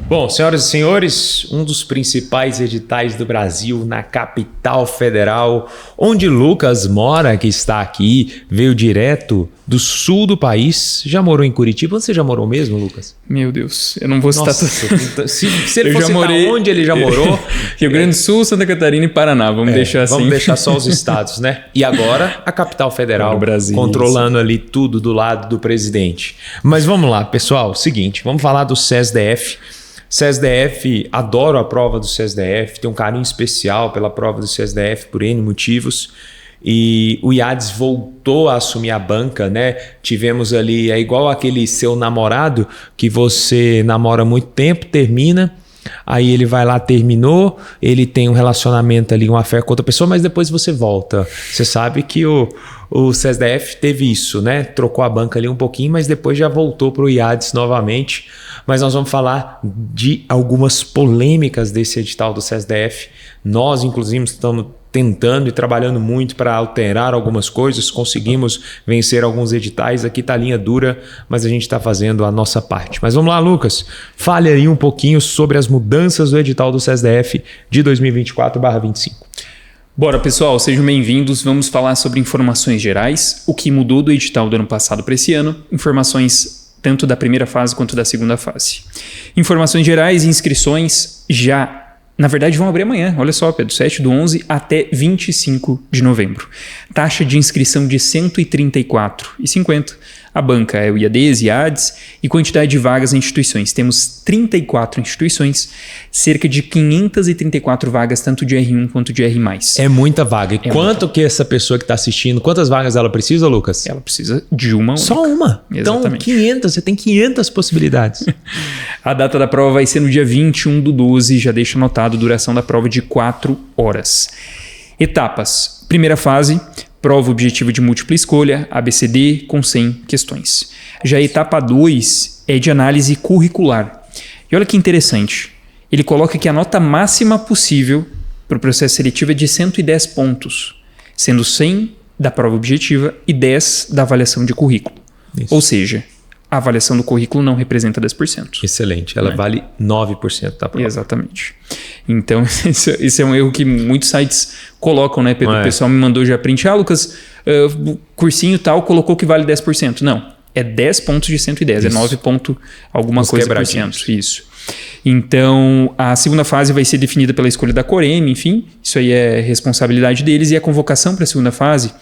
Bom, senhoras e senhores, um dos principais editais do Brasil na capital federal, onde Lucas mora, que está aqui, veio direto do sul do país. Já morou em Curitiba? Onde você já morou mesmo, Lucas? Meu Deus, eu não vou citar tudo. Se ele fosse citar onde ele já morou... Rio Grande do Sul, Santa Catarina e Paraná, vamos deixar assim. Vamos deixar só os estados, né? E agora a capital federal, Brasil, controlando ali tudo do lado do presidente. Mas vamos lá, pessoal, seguinte, vamos falar do CESDF. CESDF, adoro a prova do CESDF, tenho um carinho especial pela prova do CESDF por N motivos. E o IADES voltou a assumir a banca, né? Tivemos ali, é igual aquele seu namorado que você namora muito tempo, termina, aí ele vai lá, terminou, ele tem um relacionamento ali, uma fé com outra pessoa, mas depois você volta. Você sabe que o CESDF teve isso, né? Trocou a banca ali um pouquinho, mas depois já voltou para o IADES novamente. Mas nós vamos falar de algumas polêmicas desse edital do CESDF. Nós, inclusive, estamos tentando e trabalhando muito para alterar algumas coisas, conseguimos vencer alguns editais. Aqui está a linha dura, mas a gente está fazendo a nossa parte. Mas vamos lá, Lucas, fale aí um pouquinho sobre as mudanças do edital do CESDF de 2024/25. Bora, pessoal, sejam bem-vindos. Vamos falar sobre informações gerais, o que mudou do edital do ano passado para esse ano, informações tanto da primeira fase quanto da segunda fase. Informações gerais e inscrições já... Na verdade, vão abrir amanhã, olha só, Pedro, 7/11 até 25 de novembro. Taxa de inscrição de R$ 134,50. A banca é o IADES, IADES, e quantidade de vagas em instituições. Temos 34 instituições, cerca de 534 vagas, tanto de R1 quanto de R+. É muita vaga. E quanto que essa pessoa que está assistindo, quantas vagas ela precisa, Lucas? Ela precisa de uma única. Só uma? Exatamente. Então, 500, você tem 500 possibilidades. A data da prova vai ser no dia 21/12, já deixa anotado, duração da prova de 4 horas. Etapas. Primeira fase, prova objetiva de múltipla escolha, ABCD, com 100 questões. Já a etapa 2 é de análise curricular. E olha que interessante, ele coloca que a nota máxima possível para o processo seletivo é de 110 pontos, sendo 100 da prova objetiva e 10 da avaliação de currículo. Isso. Ou seja, a avaliação do currículo não representa 10%. Excelente, ela vale 9% da prova. Exatamente. Então, esse é um erro que muitos sites colocam, né, Pedro? O pessoal me mandou já print. Lucas, cursinho tal, colocou que vale 10%. Não, é 10 pontos de 110, isso. É 9 ponto alguma coisa por cento. Isso. Então, a segunda fase vai ser definida pela escolha da Coreme, enfim, isso aí é responsabilidade deles, e a convocação para a segunda fase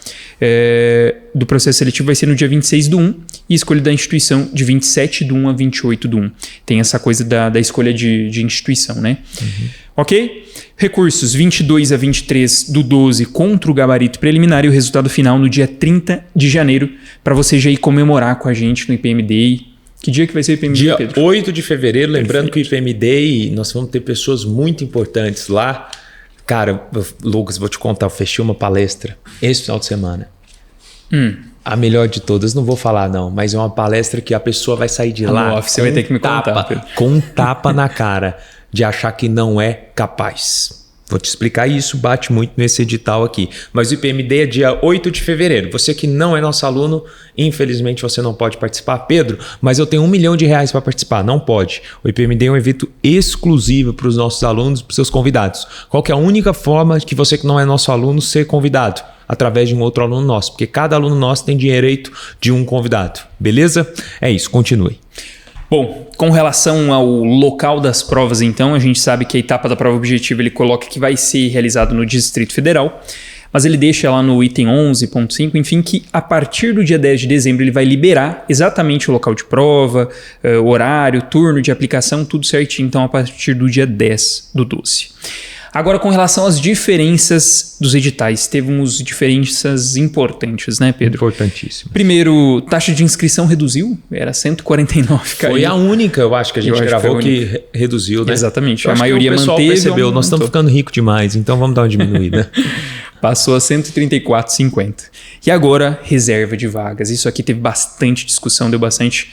do processo seletivo vai ser no dia 26/1 e escolha da instituição de 27/1 a 28/1. Tem essa coisa da escolha de instituição, né? Uhum. Ok? Recursos 22 a 23/12 contra o gabarito preliminar e o resultado final no dia 30 de janeiro para você já ir comemorar com a gente no IPM Day. Que dia que vai ser o IPM Day, Pedro? Dia 8 de fevereiro, lembrando que o IPM Day, nós vamos ter pessoas muito importantes lá. Cara, Lucas, vou te contar, eu fechei uma palestra esse final de semana. A melhor de todas, não vou falar não, mas é uma palestra que a pessoa vai sair de lá você vai ter que me contar, Pedro. Com um tapa na cara de achar que não é capaz. Vou te explicar isso, bate muito nesse edital aqui. Mas o IPMD é dia 8 de fevereiro. Você que não é nosso aluno, infelizmente você não pode participar. Pedro, mas eu tenho R$1 milhão para participar. Não pode. O IPMD é um evento exclusivo para os nossos alunos, para os seus convidados. Qual que é a única forma que você que não é nosso aluno ser convidado? Através de um outro aluno nosso. Porque cada aluno nosso tem direito de um convidado. Beleza? É isso, continue. Bom, com relação ao local das provas, então, a gente sabe que a etapa da prova objetiva ele coloca que vai ser realizado no Distrito Federal, mas ele deixa lá no item 11.5, enfim, que a partir do dia 10 de dezembro ele vai liberar exatamente o local de prova, horário, turno de aplicação, tudo certinho, então a partir do dia 10/12. Agora, com relação às diferenças dos editais, temos diferenças importantes, né, Pedro? Importantíssimas. Primeiro, taxa de inscrição reduziu, era 149. Foi a única, eu acho, que a gente gravou que reduziu, né? Exatamente, a maioria manteve. O pessoal percebeu, nós estamos ficando ricos demais, então vamos dar uma diminuída. Passou a 134,50. E agora, reserva de vagas. Isso aqui teve bastante discussão, deu bastante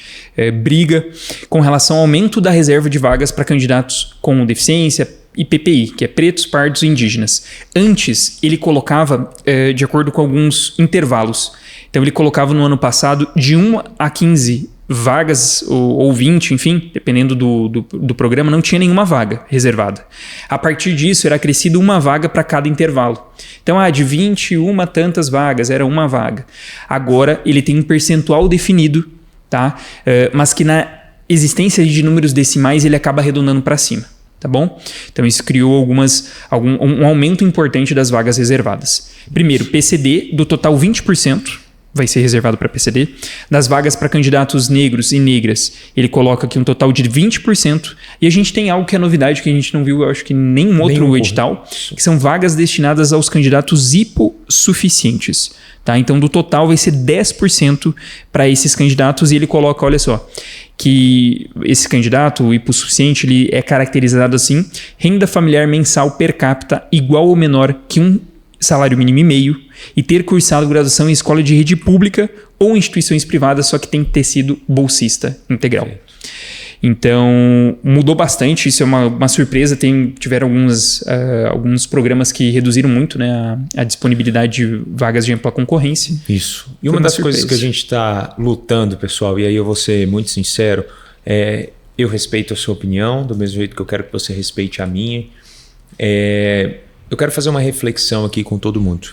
briga com relação ao aumento da reserva de vagas para candidatos com deficiência e PPI, que é pretos, pardos e indígenas. Antes, ele colocava de acordo com alguns intervalos. Então, ele colocava no ano passado de 1 a 15 vagas ou 20, enfim, dependendo do programa, não tinha nenhuma vaga reservada. A partir disso, era acrescido uma vaga para cada intervalo. Então, de 21 tantas vagas, era uma vaga. Agora, ele tem um percentual definido, tá? Mas que na existência de números decimais, ele acaba arredondando para cima. Tá bom? Então, isso criou um aumento importante das vagas reservadas. Primeiro, PCD, do total 20%. Vai ser reservado para PCD. Das vagas para candidatos negros e negras, ele coloca aqui um total de 20%. E a gente tem algo que é novidade, que a gente não viu, eu acho que nenhum outro edital, que são vagas destinadas aos candidatos hipossuficientes. Tá? Então, do total vai ser 10% para esses candidatos. E ele coloca, olha só, que esse candidato, o hipossuficiente, ele é caracterizado assim: renda familiar mensal per capita igual ou menor que um salário mínimo e meio, e ter cursado graduação em escola de rede pública ou instituições privadas, só que tem que ter sido bolsista integral. Então, mudou bastante, isso é uma surpresa. Tiveram alguns programas que reduziram muito, né, a disponibilidade de vagas de ampla concorrência. Isso. E uma das coisas que a gente está lutando, pessoal, e aí eu vou ser muito sincero, eu respeito a sua opinião, do mesmo jeito que eu quero que você respeite a minha. Eu quero fazer uma reflexão aqui com todo mundo.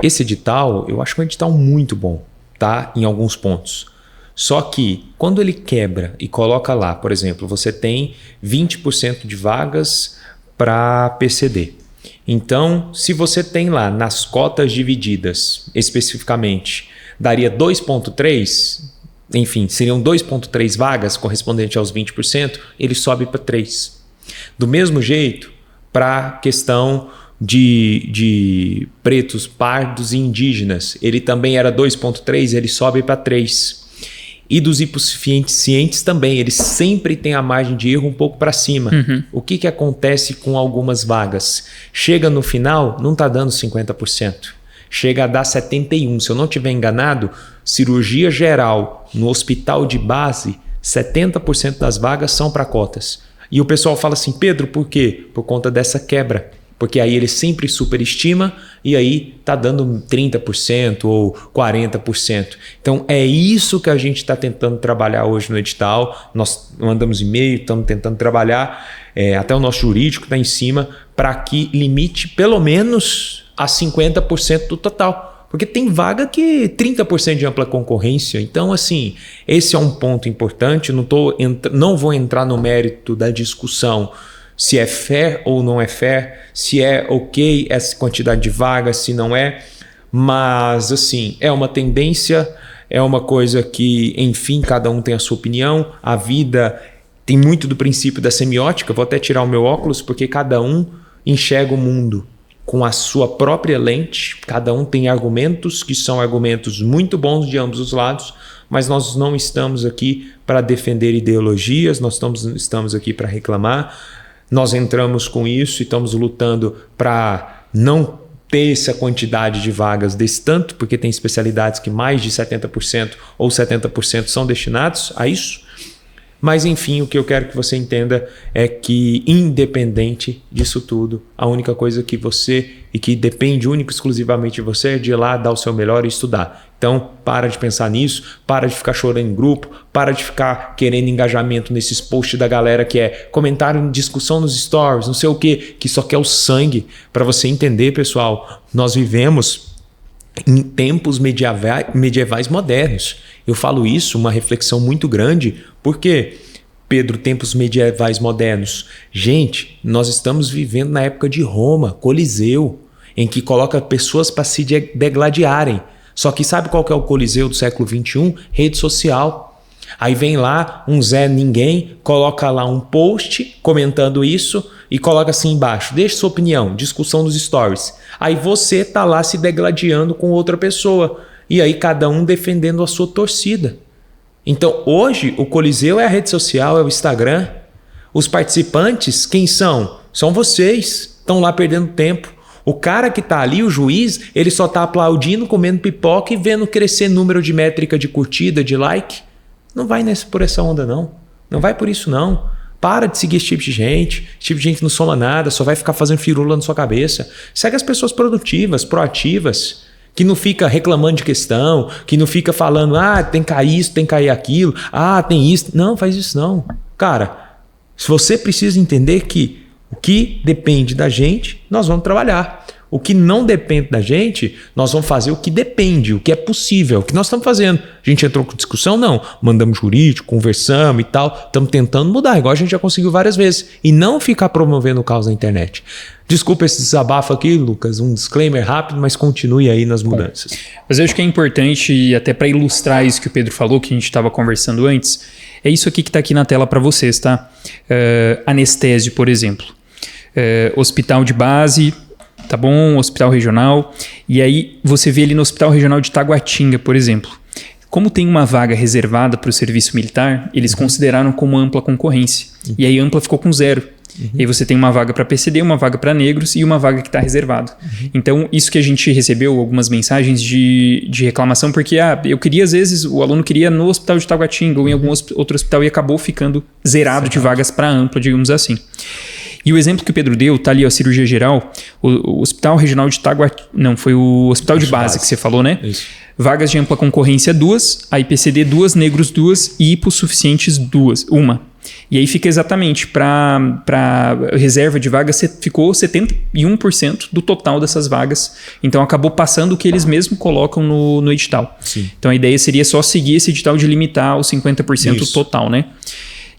Esse edital, eu acho que é um edital muito bom, tá? Em alguns pontos. Só que, quando ele quebra e coloca lá, por exemplo, você tem 20% de vagas para PCD. Então, se você tem lá nas cotas divididas, especificamente, daria 2,3%, enfim, seriam 2,3 vagas correspondente aos 20%, ele sobe para 3%. Do mesmo jeito, para a questão de pretos, pardos e indígenas, ele também era 2,3, ele sobe para 3. E dos hipossuficientes também, eles sempre têm a margem de erro um pouco para cima. O que acontece com algumas vagas? Chega no final, não está dando 50%. Chega a dar 71%. Se eu não estiver enganado, cirurgia geral no hospital de base, 70% das vagas são para cotas. E o pessoal fala assim: Pedro, por quê? Por conta dessa quebra. Porque aí ele sempre superestima e aí está dando 30% ou 40%. Então é isso que a gente está tentando trabalhar hoje no edital. Nós mandamos e-mail, estamos tentando trabalhar, até o nosso jurídico está em cima, para que limite pelo menos a 50% do total. Porque tem vaga que 30% de ampla concorrência. Então, assim, esse é um ponto importante. Não vou entrar no mérito da discussão se é fair ou não é fair, se é ok essa quantidade de vagas, se não é. Mas, assim, é uma tendência, é uma coisa que, enfim, cada um tem a sua opinião. A vida tem muito do princípio da semiótica. Vou até tirar o meu óculos, porque cada um enxerga o mundo com a sua própria lente. Cada um tem argumentos que são argumentos muito bons de ambos os lados, mas nós não estamos aqui para defender ideologias, nós estamos aqui para reclamar. Nós entramos com isso e estamos lutando para não ter essa quantidade de vagas desse tanto, porque tem especialidades que mais de 70% ou 70% são destinados a isso. Mas, enfim, o que eu quero que você entenda é que, independente disso tudo, a única coisa que você, e que depende única e exclusivamente de você, é de ir lá, dar o seu melhor e estudar. Então, para de pensar nisso, para de ficar chorando em grupo, para de ficar querendo engajamento nesses posts da galera que é comentário em discussão nos stories, não sei o quê, que só quer o sangue. Para você entender, pessoal, nós vivemos em tempos medievais modernos. Eu falo isso, uma reflexão muito grande, porque, Pedro, tempos medievais modernos. Gente, nós estamos vivendo na época de Roma, Coliseu, em que coloca pessoas para se degladiarem. Só que sabe qual que é o Coliseu do século XXI? Rede social. Aí vem lá um Zé Ninguém, coloca lá um post comentando isso e coloca assim embaixo: deixe sua opinião, discussão dos stories. Aí você tá lá se degladiando com outra pessoa. E aí cada um defendendo a sua torcida. Então hoje o Coliseu é a rede social, é o Instagram. Os participantes, quem são? São vocês. Estão lá perdendo tempo. O cara que tá ali, o juiz, ele só tá aplaudindo, comendo pipoca e vendo crescer número de métrica de curtida, de like. Não vai por essa onda, não. Não vai por isso, não. Para de seguir esse tipo de gente. Esse tipo de gente não soma nada, só vai ficar fazendo firula na sua cabeça. Segue as pessoas produtivas, proativas, que não fica reclamando de questão, que não fica falando, tem que cair isso, tem que cair aquilo, tem isso. Não, faz isso não. Cara, se você precisa entender que o que depende da gente, nós vamos trabalhar. O que não depende da gente, nós vamos fazer o que depende, o que é possível, o que nós estamos fazendo. A gente entrou com discussão? Não. Mandamos jurídico, conversamos e tal. Estamos tentando mudar, igual a gente já conseguiu várias vezes. E não ficar promovendo o caos na internet. Desculpa esse desabafo aqui, Lucas, um disclaimer rápido, mas continue aí nas mudanças. Mas eu acho que é importante, e até para ilustrar isso que o Pedro falou, que a gente estava conversando antes, é isso aqui que está aqui na tela para vocês, tá? Anestésio, por exemplo. Hospital de base, tá bom? Hospital regional. E aí você vê ali no Hospital Regional de Taguatinga, por exemplo. Como tem uma vaga reservada para o serviço militar, eles consideraram como ampla concorrência. E aí a ampla ficou com 0. E aí você tem uma vaga para PCD, uma vaga para negros e uma vaga que está reservada. Então, isso que a gente recebeu algumas mensagens de reclamação, porque eu queria, às vezes, o aluno queria no Hospital de Taguatinga ou em algum outro hospital e acabou ficando zerado de vagas para ampla, digamos assim. E o exemplo que o Pedro deu, tá ali, a cirurgia geral, o Hospital Regional de Taguatinga, não, foi o Hospital de Base que você falou, né? Isso. Vagas de ampla concorrência 2, a IPCD 2, negros 2 e hipossuficientes 1. E aí fica exatamente para reserva de vagas, ficou 71% do total dessas vagas. Então acabou passando o que eles mesmos colocam no edital. Sim. Então a ideia seria só seguir esse edital de limitar os 50% total, né?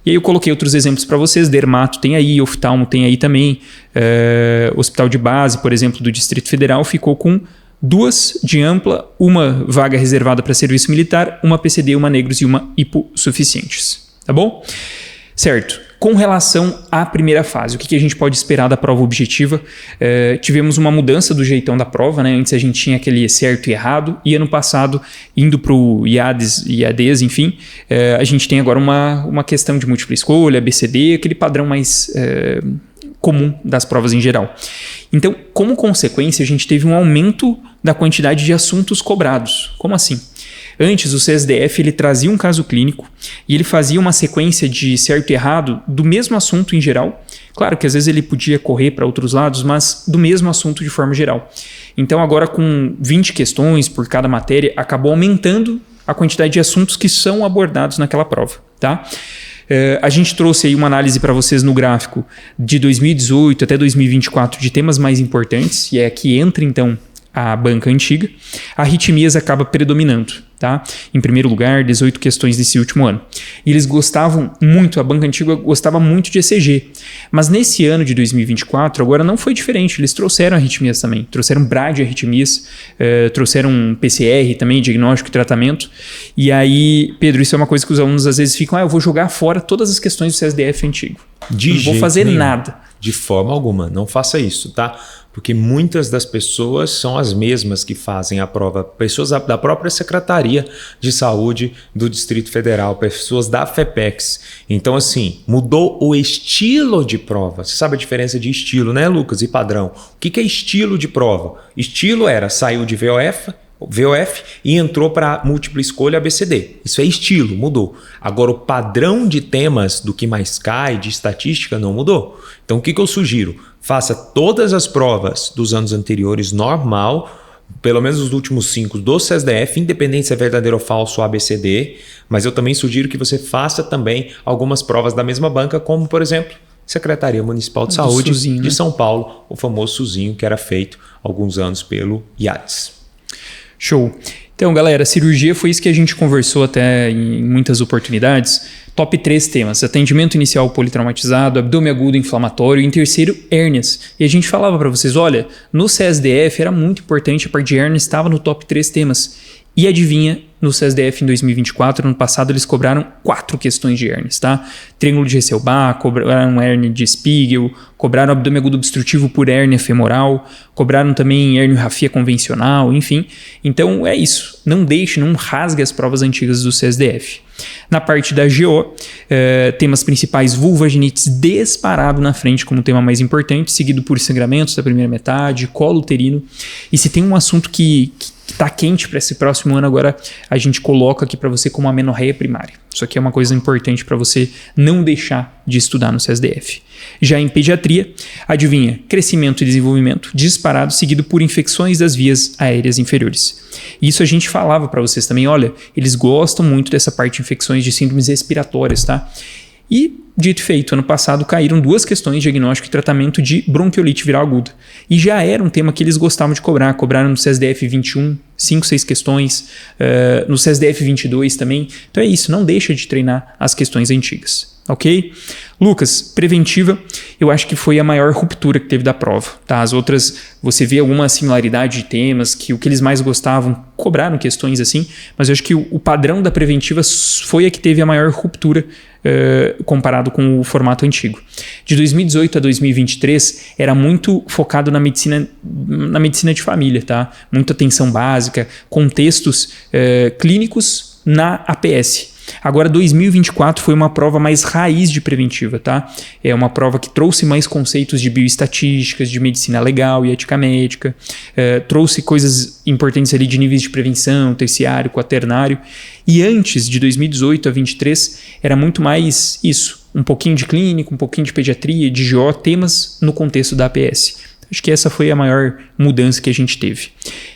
E aí eu coloquei outros exemplos para vocês, dermato tem aí, oftalmo tem aí também, hospital de base, por exemplo, do Distrito Federal, ficou com 2 de ampla, uma vaga reservada para serviço militar, uma PCD, uma negros e uma hipossuficientes. Tá bom? Certo. Com relação à primeira fase, o que a gente pode esperar da prova objetiva? Tivemos uma mudança do jeitão da prova, né? Antes a gente tinha aquele certo e errado, e ano passado, indo para o IADs, enfim, a gente tem agora uma questão de múltipla escolha, ABCD, aquele padrão mais comum das provas em geral. Então, como consequência, a gente teve um aumento da quantidade de assuntos cobrados. Como assim? Antes, o CSDF ele trazia um caso clínico e ele fazia uma sequência de certo e errado do mesmo assunto em geral. Claro que às vezes ele podia correr para outros lados, mas do mesmo assunto de forma geral. Então agora com 20 questões por cada matéria, acabou aumentando a quantidade de assuntos que são abordados naquela prova, tá? A gente trouxe aí uma análise para vocês no gráfico de 2018 até 2024 de temas mais importantes, e é aqui entra então a banca antiga. A arritmias acaba predominando, tá? Em primeiro lugar, 18 questões nesse último ano. E eles gostavam muito, a banca antiga gostava muito de ECG. Mas nesse ano de 2024, agora não foi diferente. Eles trouxeram arritmias também. Trouxeram bradiarritmias, trouxeram PCR também, diagnóstico e tratamento. E aí, Pedro, isso é uma coisa que os alunos às vezes ficam, eu vou jogar fora todas as questões do CSDF antigo. Não vou fazer nada. De forma alguma, não faça isso, tá? Porque muitas das pessoas são as mesmas que fazem a prova. Pessoas da própria Secretaria de Saúde do Distrito Federal, pessoas da FEPEX. Então, assim, mudou o estilo de prova. Você sabe a diferença de estilo, né, Lucas? E padrão. O que é estilo de prova? Estilo saiu de VOF e entrou para múltipla escolha ABCD. Isso é estilo, mudou. Agora, o padrão de temas do que mais cai, de estatística, não mudou. Então, o que eu sugiro? Faça todas as provas dos anos anteriores normal, pelo menos os últimos 5 do CSDF, independente se é verdadeiro ou falso ABCD, mas eu também sugiro que você faça também algumas provas da mesma banca, como, por exemplo, Secretaria Municipal de Saúde Suzinho, de São Paulo, o famoso SUSinho, que era feito há alguns anos pelo IADS. Show. Então, galera, cirurgia foi isso que a gente conversou até em muitas oportunidades. Top 3 temas: atendimento inicial politraumatizado, abdômen agudo inflamatório e em terceiro, hérnias. E a gente falava para vocês, olha, no CSDF era muito importante, a parte de hérnias estava no top 3 temas. E adivinha, no CSDF em 2024, ano passado, eles cobraram 4 questões de hérnias, tá? Triângulo de Hesselbach, cobraram hérnia de Spiegel, cobraram abdômen agudo obstrutivo por hérnia femoral, cobraram também hérnia rafia convencional, enfim. Então é isso, não rasgue as provas antigas do CSDF. Na parte da GO, temas principais, vulvaginites disparado na frente como tema mais importante, seguido por sangramentos da primeira metade, colo uterino. E se tem um assunto que está quente para esse próximo ano agora, a gente coloca aqui para você como amenorreia primária. Isso aqui é uma coisa importante para você não deixar de estudar no CESDF. Já em pediatria, adivinha, crescimento e desenvolvimento disparado seguido por infecções das vias aéreas inferiores. Isso a gente falava para vocês também, olha, eles gostam muito dessa parte de infecções de síndromes respiratórias, tá? E, dito e feito, ano passado caíram 2 questões de diagnóstico e tratamento de bronquiolite viral aguda. E já era um tema que eles gostavam de cobrar. Cobraram no CESDF 21, 5, 6 questões, no CESDF 22 também. Então é isso, não deixa de treinar as questões antigas. Ok? Lucas, preventiva, eu acho que foi a maior ruptura que teve da prova. Tá? As outras, você vê alguma similaridade de temas, que o que eles mais gostavam, cobraram questões assim, mas eu acho que o padrão da preventiva foi a que teve a maior ruptura comparado com o formato antigo. De 2018 a 2023, era muito focado na medicina de família, tá? Muita atenção básica, contextos clínicos na APS. Agora, 2024 foi uma prova mais raiz de preventiva, tá? É uma prova que trouxe mais conceitos de bioestatísticas, de medicina legal e ética médica, trouxe coisas importantes ali de níveis de prevenção, terciário, quaternário. E antes, de 2018 a 2023, era muito mais isso, um pouquinho de clínico, um pouquinho de pediatria, de GO, temas no contexto da APS. Acho que essa foi a maior mudança que a gente teve.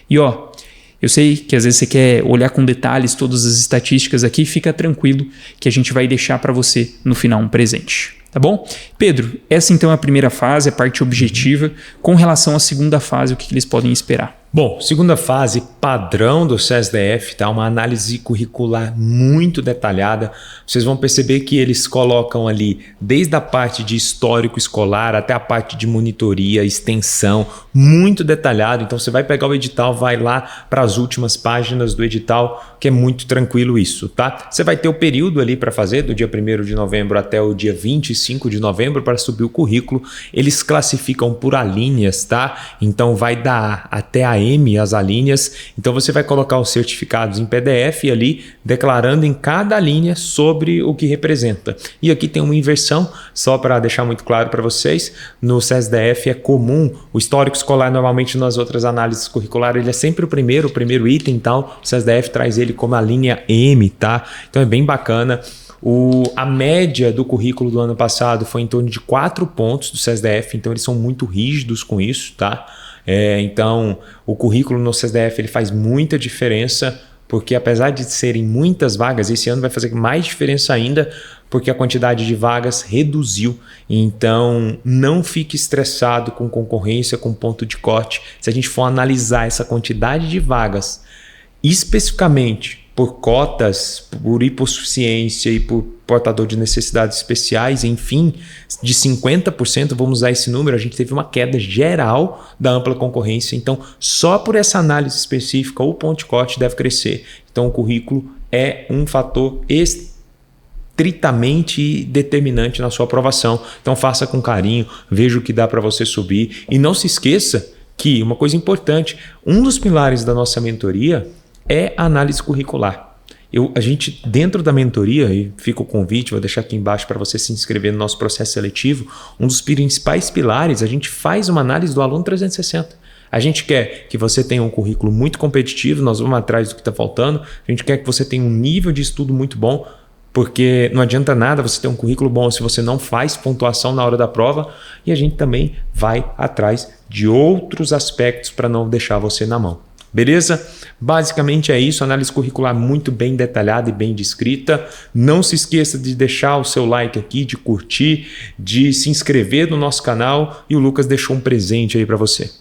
E eu sei que às vezes você quer olhar com detalhes todas as estatísticas aqui, fica tranquilo que a gente vai deixar para você no final um presente, tá bom? Pedro, essa então é a primeira fase, a parte objetiva. Com relação à segunda fase, o que eles podem esperar? Bom, segunda fase, padrão do CESDF, tá? Uma análise curricular muito detalhada. Vocês vão perceber que eles colocam ali desde a parte de histórico escolar até a parte de monitoria, extensão, muito detalhado. Então você vai pegar o edital, vai lá para as últimas páginas do edital, que é muito tranquilo isso, tá? Você vai ter o período ali para fazer, do dia 1º de novembro até o dia 25 de novembro para subir o currículo. Eles classificam por alíneas, tá? Então vai da A até a M, as alíneas. Então você vai colocar os certificados em PDF ali, declarando em cada linha sobre o que representa. E aqui tem uma inversão, só para deixar muito claro para vocês, no CESDF é comum, o histórico escolar normalmente nas outras análises curriculares ele é sempre o primeiro item, então o CESDF traz ele como a linha M, tá? Então é bem bacana. A média do currículo do ano passado foi em torno de 4 pontos do CESDF, então eles são muito rígidos com isso, tá? Então o currículo no CESDF ele faz muita diferença, porque apesar de serem muitas vagas, esse ano vai fazer mais diferença ainda, porque a quantidade de vagas reduziu. Então não fique estressado com concorrência, com ponto de corte. Se a gente for analisar essa quantidade de vagas especificamente por cotas, por hipossuficiência e por portador de necessidades especiais, enfim, de 50%, vamos usar esse número, a gente teve uma queda geral da ampla concorrência. Então, só por essa análise específica, o ponto de corte deve crescer. Então, o currículo é um fator estritamente determinante na sua aprovação. Então, faça com carinho, veja o que dá para você subir. E não se esqueça que, uma coisa importante, um dos pilares da nossa mentoria é a análise curricular. A gente, dentro da mentoria, e fica o convite, vou deixar aqui embaixo para você se inscrever no nosso processo seletivo, um dos principais pilares, a gente faz uma análise do aluno 360. A gente quer que você tenha um currículo muito competitivo, nós vamos atrás do que está faltando, a gente quer que você tenha um nível de estudo muito bom, porque não adianta nada você ter um currículo bom se você não faz pontuação na hora da prova, e a gente também vai atrás de outros aspectos para não deixar você na mão. Beleza? Basicamente é isso, análise curricular muito bem detalhada e bem descrita. Não se esqueça de deixar o seu like aqui, de curtir, de se inscrever no nosso canal, e o Lucas deixou um presente aí para você.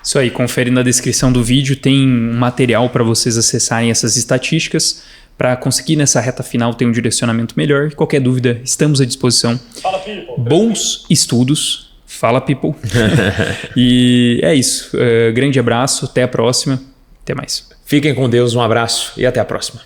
Isso aí, confere na descrição do vídeo, tem um material para vocês acessarem essas estatísticas, para conseguir nessa reta final ter um direcionamento melhor. Qualquer dúvida, estamos à disposição. Fala, people. Bons estudos. Fala, people. E é isso. Grande abraço. Até a próxima. Até mais. Fiquem com Deus. Um abraço e até a próxima.